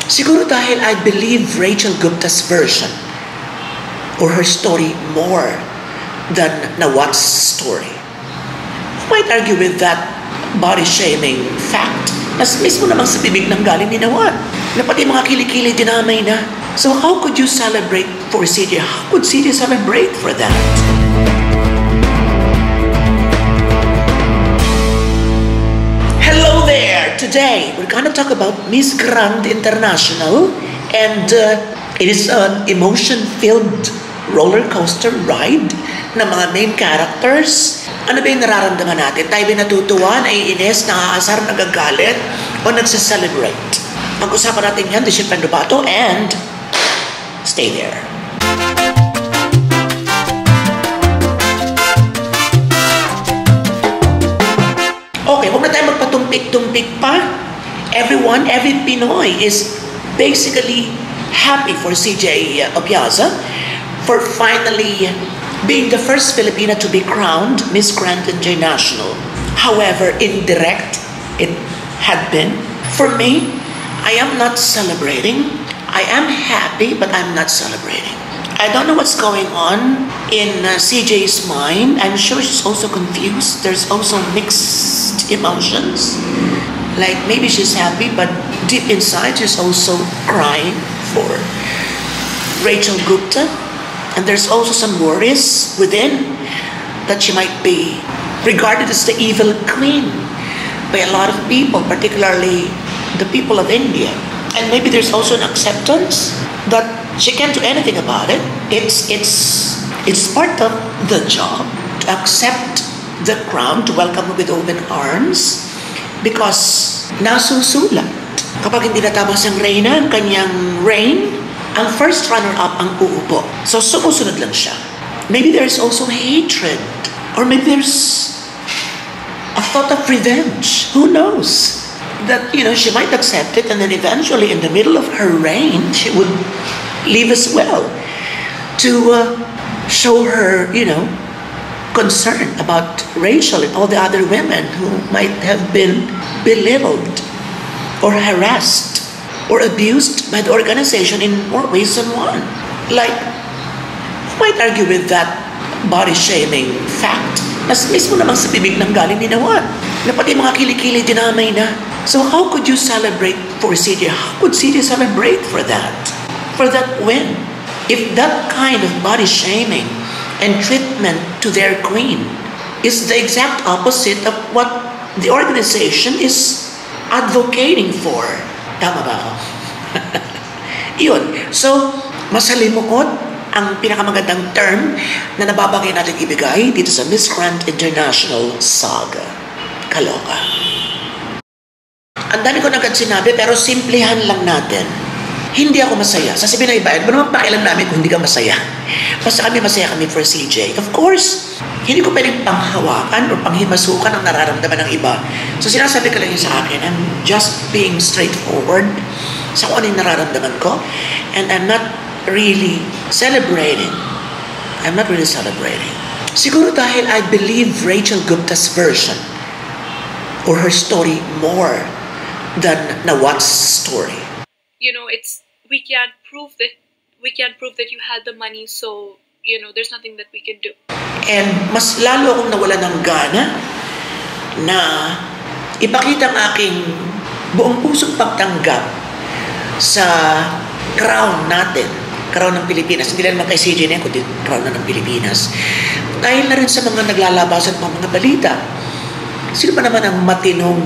Siguro dahil I believe Rachel Gupta's version or her story more than Nawat's story. You might argue with that body-shaming fact. Mas mismo naman sa bibig ng galing ni Nawat na pati mga kilikili dinamay na. So how could you celebrate for CJ? How could CJ celebrate for that? Hello there! Today, we're gonna talk about Miss Grand International, and it is an emotion-filled roller coaster ride ng mga main characters. Ano ba yung nararamdaman natin? Tayo ba natutuwa, naiinis, nakaasar, nagagalit, o nagsiselebrate? Pag-usapan natin yan, this is Pedro Bato, and stay there. Okay, huwag na tayo magpatumpik-tumpik pa. Everyone, every Pinoy is basically happy for CJ Opiaza for finally being the first Filipina to be crowned Miss Grand International. However indirect it had been. For me, I am not celebrating. I am happy, but I'm not celebrating. I don't know what's going on in CJ's mind. I'm sure she's also confused. There's also mixed emotions. Like maybe she's happy, but deep inside she's also crying for Rachel Gupta. And there's also some worries within that she might be regarded as the evil queen by a lot of people, particularly the people of India. And maybe there's also an acceptance that she can't do anything about it. It's part of the job to accept the crown, to welcome her with open arms, because nasusulat. Kapag hindi natapos ang reyna, ang kanyang reign, ang first runner-up ang uupo. So sumusunod lang siya. Maybe there's also hatred, or maybe there's a thought of revenge. Who knows? That, she might accept it, and then eventually in the middle of her reign, she would leave as well to show her, concern about Rachel and all the other women who might have been belittled or harassed or abused by the organization in more ways than one. Like, you might argue with that body-shaming fact. Mas mismo naman sa bibig ng galing ni Nawat na pati mga kilikili dinamay na. So how could you celebrate for CJ? How could CJ celebrate for that? For that win? If that kind of body-shaming and treatment to their queen is the exact opposite of what the organization is advocating for. Tama ba ako? Yun. So, masalimuot ang pinakamagandang term na nababagay natin ibigay dito sa Miss Grand International saga. Kaloka. Ang dami ko agad sinabi, pero simplihan lang natin. Hindi ako masaya. Sasabihin ng iba, ano naman pakialam namin kung hindi ka masaya? Basta masaya kami for CJ. Of course, hindi ko pwedeng panghawakan o panghimasukan ang nararamdaman ng iba. So sinasabi ko lang yun sa akin, I'm just being straightforward sa kung ano yung nararamdaman ko. And I'm not really celebrating. I'm not really celebrating. Siguro dahil I believe Rachel Gupta's version or her story more than Nawat's story. We can't prove that you had the money, so there's nothing that we can do. And mas lalo akong nawala ng gana na ipakita ang aking buong pusong pagtanggap sa crown natin, crown ng Pilipinas. Hindi lang naman kay CJ na kundi crown na ng Pilipinas. Dahil na rin sa mga naglalabas at mga balita. Sino pa naman ang matinong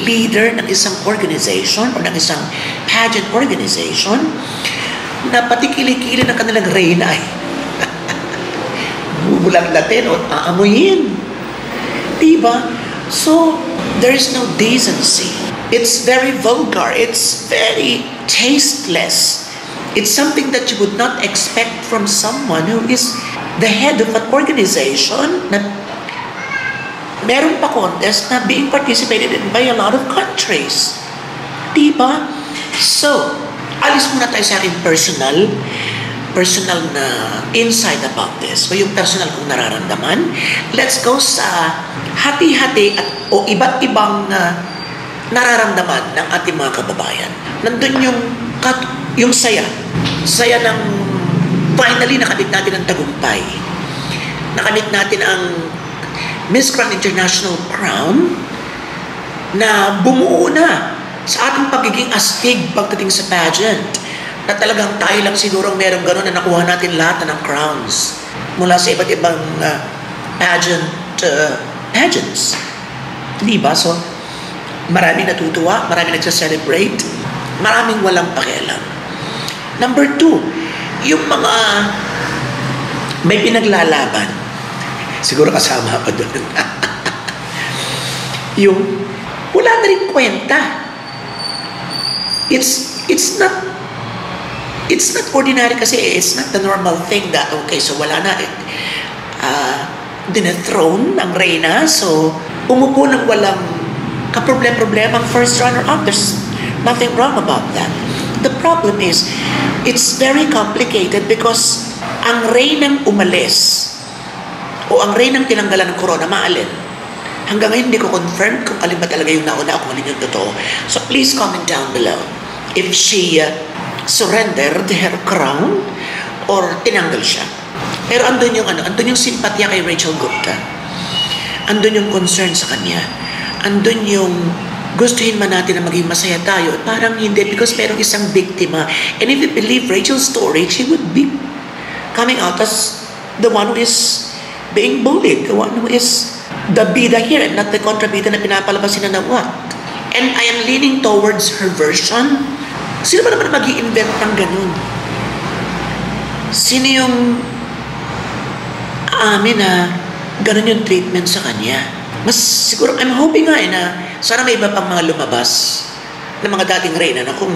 leader ng isang organization o ng isang pageant organization na pati kilikili ng kanilang reyna ay bubulaglatin o aamuyin. Diba? So, there is no decency. It's very vulgar. It's very tasteless. It's something that you would not expect from someone who is the head of an organization na meron pa contest na being participated in by a lot of countries. Diba? So, alis muna tayo sa akin personal na insight about this, o yung personal kong nararamdaman. Let's go sa hati-hati o iba't ibang nararamdaman ng ating mga kababayan. Nandun yung saya. Saya ng finally nakamit natin ang tagumpay. Nakamit natin ang Miss Grand International Crown na bumuo na sa ating pagiging astig pagdating sa pageant. Na talagang tayo lang siguro merong gano'n na nakuha natin lahat ng crowns mula sa iba't ibang pageants. Diba? So, maraming natutuwa, maraming nagsa-celebrate, maraming walang pakialam. Number 2, yung mga may pinaglalaban. Siguro kasama pa doon. Yung wala na rin kwenta. It's not ordinary kasi it's not the normal thing that, okay, so wala na. Dinethrone ang reyna, so umupo ng walang kaproblem-problem ang first runner-up. There's nothing wrong about that. The problem is, it's very complicated because ang reynang umalis o ang reynang tinanggalan ng corona, maalin? Hanggang ngayon hindi ko confirm kung alin ba talaga yung nauna o kung alin yung totoo. So please comment down below if she surrendered her crown or tinanggal siya. Pero andun yung simpatya kay Rachel Gupta. Andun yung concern sa kanya. Andun yung gustuhin man natin na maging masaya tayo. Parang hindi because merong isang biktima. And if you believe Rachel's story, she would be coming out as the one who is being bullied, the one who is the bida here and not the kontrabida na pinapalabas na what. And I am leaning towards her version. Sino ba naman mag-i-invent ng ganun? Sino yung amin na ganun yung treatment sa kanya? Mas siguro, I'm hoping nga na sana may iba pang mga lumabas ng mga dating reyna na kung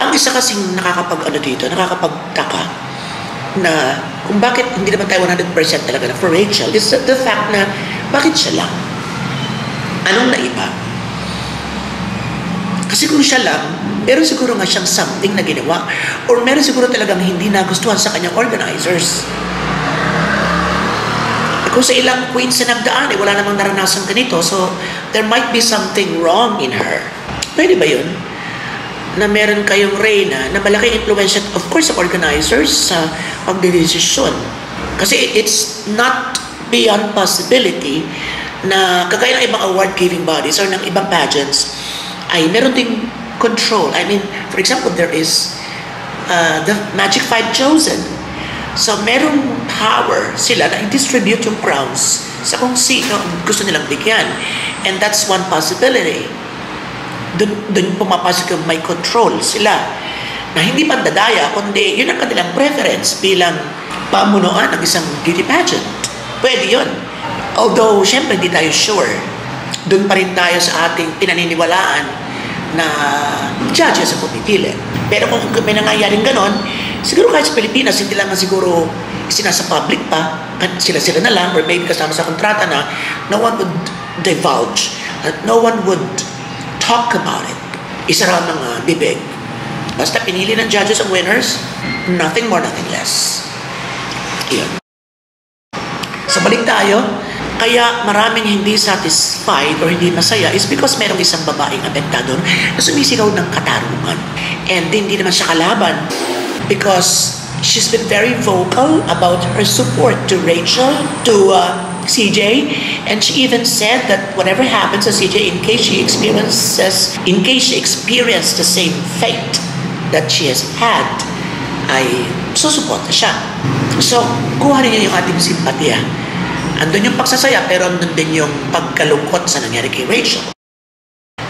ang isa kasing nakakapagtaka na kung bakit hindi naman tayo 100% talaga na for Rachel is the fact na bakit siya lang? Anong naiba? Kasi kung siya lang, meron siguro nga siyang something na ginawa or meron siguro talagang hindi nagustuhan sa kanyang organizers. Kung sa ilang queens na nagdaan, wala namang naranasan ganito, so there might be something wrong in her. Pwede ba yun? Na meron kayong reyna na malaking influence, of course, sa organizers sa pagdedesisyon. Kasi it's not beyond possibility na kagaya ng ibang award-giving bodies or ng ibang pageants ay meron ding control. I mean, for example, there is the Magic 5 Chosen. So, merong power sila na i-distribute yung crowns sa kung sino gusto nilang bigyan. And that's one possibility. Doon pumapasok yung may control sila na hindi pandadaya, kundi yun ang kanilang preference bilang pamunuan ng isang beauty pageant. Pwede yun. Although, syempre, hindi tayo sure. Doon pa rin tayo sa ating pinaniniwalaan na judges ang pumipili. Pero kung may nangyayaring ganon, siguro kahit sa Pilipinas, hindi lang siguro sinasa public pa, sila na lang, or maybe kasama sa kontrata na no one would divulge, that no one would talk about it. Isa raw ng bibig. Basta pinili ng judges ang winners, nothing more, nothing less. Iyon. So balik tayo, kaya maraming hindi satisfied or hindi masaya is because merong isang babaeng apektado na sumisigaw ng katarungan. And hindi naman siya kalaban because she's been very vocal about her support to Rachel, to CJ, and she even said that whatever happens to CJ, in case she experienced the same fate that she has had, ay susuporta siya. So, kuha rin niya yung ating simpatya. Andun yung pagsasaya, pero andun din yung pagkalungkot sa nangyari kay Rachel.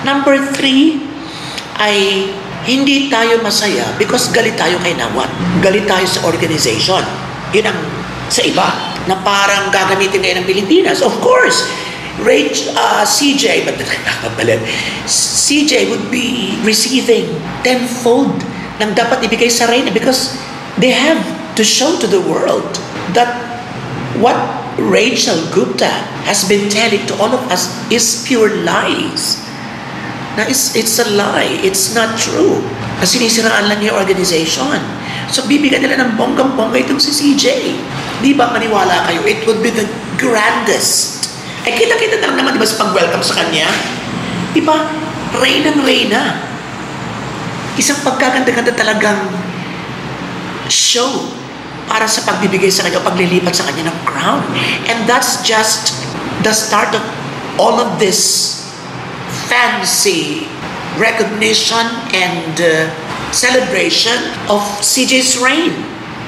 Number 3 ay hindi tayo masaya because galit tayo kay Nawat. Galit tayo sa organization. Yun ang sa iba na parang gagamitin ngayon ng Pilipinas. Of course, CJ would be receiving tenfold ng dapat ibigay sa reyna because they have to show to the world that what Rachel Gupta has been telling to all of us is pure lies. Na it's a lie. It's not true. Na sinisiraan lang yung organization. So, bibigyan nila ng bonggang-bongga itong si CJ. Di ba maniwala kayo? It would be the grandest. Eh, kita-kita na naman, di ba, sa pag-welcome sa kanya? Di ba? Reynang-reyna. Isang pagkaganda-ganda talagang show para sa pagbibigay sa kanya o paglilipat sa kanya ng crown. And that's just the start of all of this fancy recognition and celebration of CJ's reign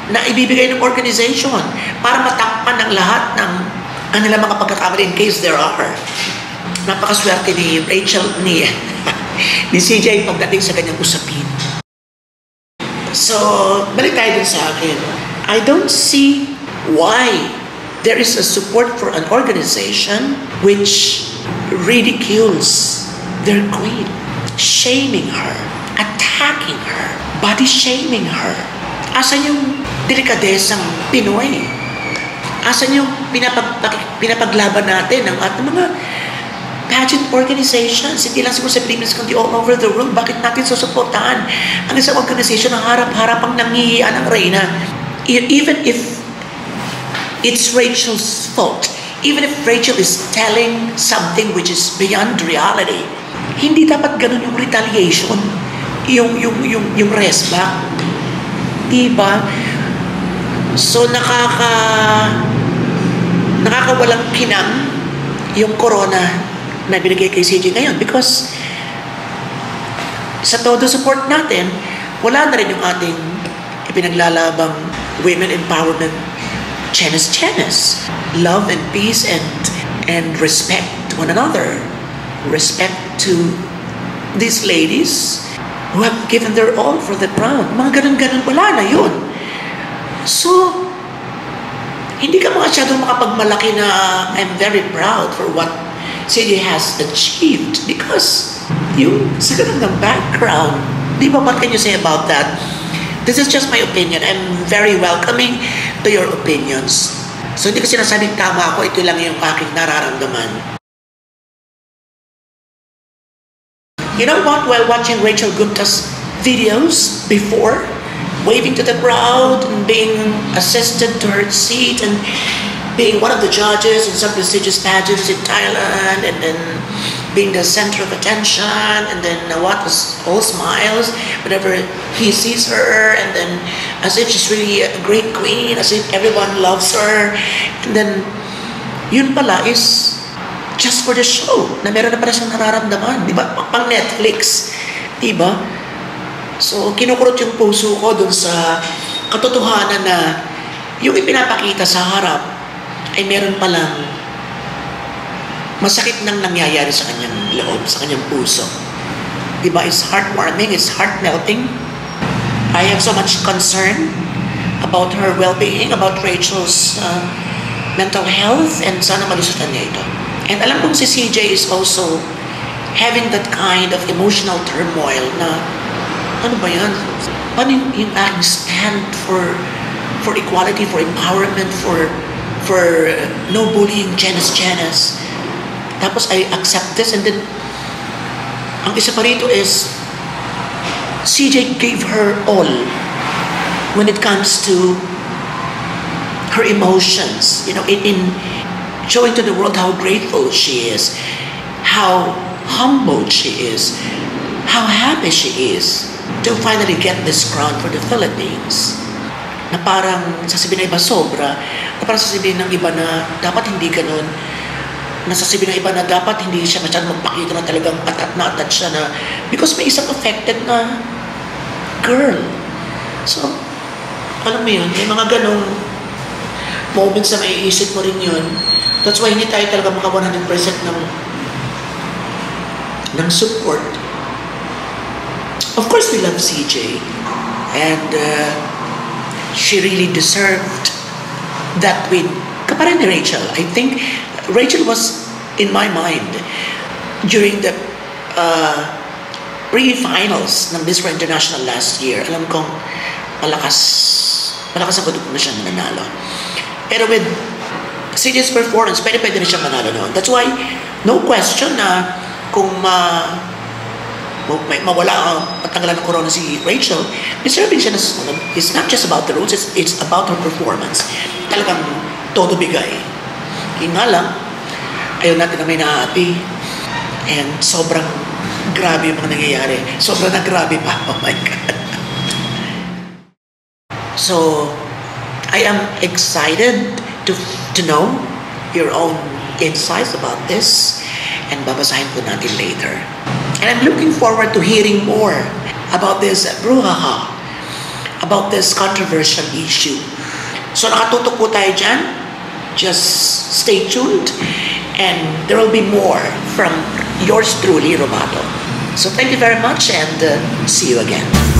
na ibibigay ng organization para matakpan ng lahat ng kanilang mga pagkakamali in case there are. Napakaswerte ni Rachel ni CJ pagdating sa kanyang usapin. So, balik tayo dun sa akin. I don't see why there is a support for an organization which ridicules their queen, shaming her, attacking her, body shaming her. Asan yung delikadesang Pinoy? Asan yung pinapaglaban natin ng ating mga pageant organizations, hindi lang siguro sa Pilipinas kundi all over the world? Bakit natin susuportahan ang isang organization na harap-harapang nangihiyan ng reyna? Even if it's Rachel's fault, even if Rachel is telling something which is beyond reality, hindi dapat ganun yung retaliation, yung resback. Diba? So nakakawalang kinang yung corona na binigay kay CJ ngayon because sa todo support natin, wala na rin yung ating ipinaglalabang women empowerment chenes. Love and peace and respect to one another. Respect to these ladies who have given their all for the crown. Mga ganun-ganun, wala na yun. So, hindi ka masyadong makapagmalaki na I'm very proud for what CJ has achieved because yung sa ganun ng background. Di ba, what can you say about that? This is just my opinion. I'm very welcoming to your opinions. So hindi ko sinasabing tama ako, ito lang yung aking nararamdaman. You know what? While watching Rachel Gupta's videos before, waving to the crowd and being assisted to her seat and being one of the judges in some prestigious pageants in Thailand and then being the center of attention and then what was all smiles whenever he sees her and then as if she's really a great queen, as if everyone loves her, and then yun pala is just for the show na meron na pala siyang nararamdaman, di ba? Pang Netflix, di ba? So kinukurot yung puso ko dun sa katotohanan na yung ipinapakita sa harap ay meron palang masakit nang nangyayari sa kanyang loob, sa kanyang puso. Diba? It's heartwarming, it's heart-melting. I have so much concern about her well-being, about Rachel's mental health, and sana malusutan niya ito. And alam kong si CJ is also having that kind of emotional turmoil na, ano ba yan? Paano yung aking stand for equality, for empowerment, for no bullying, Janice. Tapos I accept this and then ang isa pa rito is CJ gave her all when it comes to her emotions, you know, in showing to the world how grateful she is, how humbled she is, how happy she is to finally get this crown for the Philippines. Na parang sasabihin ng iba sobra, na parang sasabihin ng iba na dapat hindi ganun, na sasabihin ng iba na dapat hindi siya masyadong magpakita na talagang atat siya na because may isang affected na girl. So, alam mo yun, may mga ganong moments na maiisip mo rin yun. That's why hindi tayo talaga maka 100% ng support. Of course, we love CJ and she really deserved that win. Kaparan ni Rachel. I think Rachel was, in my mind, during the pre-finals ng Miss World International last year, alam kong malakas ang gusto na siya mananalo. Pero with CJ's performance, pwede rin siya manalo noon. That's why, no question na kung mawala ang patanggalan ng corona si Rachel, deserving siya na susunod. It's not just about the rules, it's about her performance. Talagang todo bigay. Yun nga lang, ayaw natin na may naapi. And sobrang grabe yung mga nangyayari. Sobrang na grabe pa. Oh my God. So, I am excited to know your own insights about this, and babasahin po natin later. And I'm looking forward to hearing more about this brouhaha, about this controversial issue. So nakatutok po tayo dyan. Just stay tuned, and there will be more from yours truly, Romato. So thank you very much, and see you again.